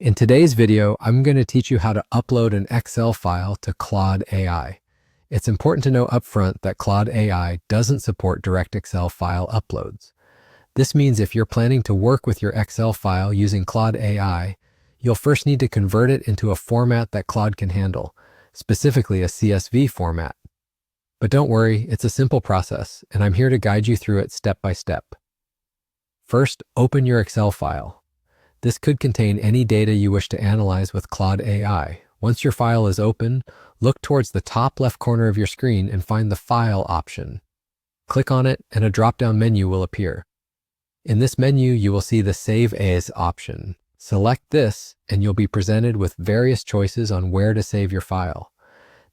In today's video, I'm going to teach you how to upload an Excel file to Claude AI. It's important to know upfront that Claude AI doesn't support direct Excel file uploads. This means if you're planning to work with your Excel file using Claude AI, you'll first need to convert it into a format that Claude can handle, specifically a CSV format. But don't worry, it's a simple process, and I'm here to guide you through it step by step. First, open your Excel file. This could contain any data you wish to analyze with Claude AI. Once your file is open, look towards the top left corner of your screen and find the File option. Click on it and a drop-down menu will appear. In this menu, you will see the Save As option. Select this and you'll be presented with various choices on where to save your file.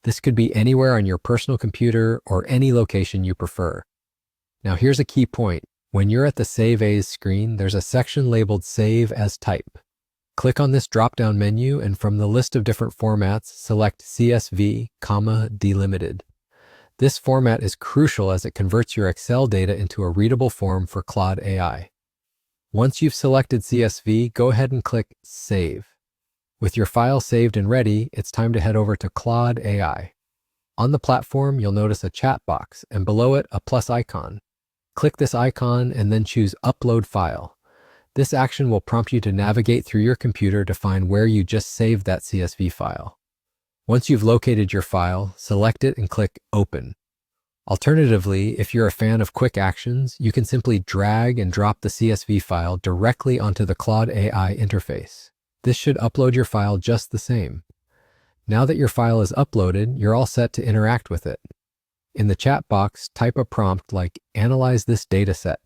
This could be anywhere on your personal computer or any location you prefer. Now here's a key point. When you're at the Save As screen, there's a section labeled Save as Type. Click on this drop-down menu and from the list of different formats, select CSV, delimited. This format is crucial as it converts your Excel data into a readable form for Claude AI. Once you've selected CSV, go ahead and click Save. With your file saved and ready, it's time to head over to Claude AI. On the platform, you'll notice a chat box and below it a plus icon. Click this icon and then choose Upload File. This action will prompt you to navigate through your computer to find where you just saved that CSV file. Once you've located your file, select it and click Open. Alternatively, if you're a fan of quick actions, you can simply drag and drop the CSV file directly onto the Claude AI interface. This should upload your file just the same. Now that your file is uploaded, you're all set to interact with it. In the chat box, type a prompt like Analyze this dataset.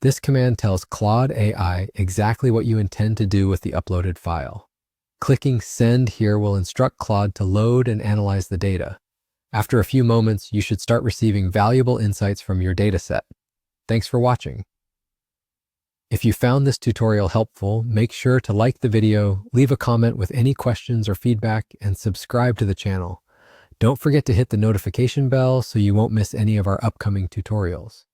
This command tells Claude AI exactly what you intend to do with the uploaded file. Clicking Send here will instruct Claude to load and analyze the data. After a few moments, you should start receiving valuable insights from your dataset. Thanks for watching. If you found this tutorial helpful, make sure to like the video, leave a comment with any questions or feedback, and subscribe to the channel. Don't forget to hit the notification bell so you won't miss any of our upcoming tutorials.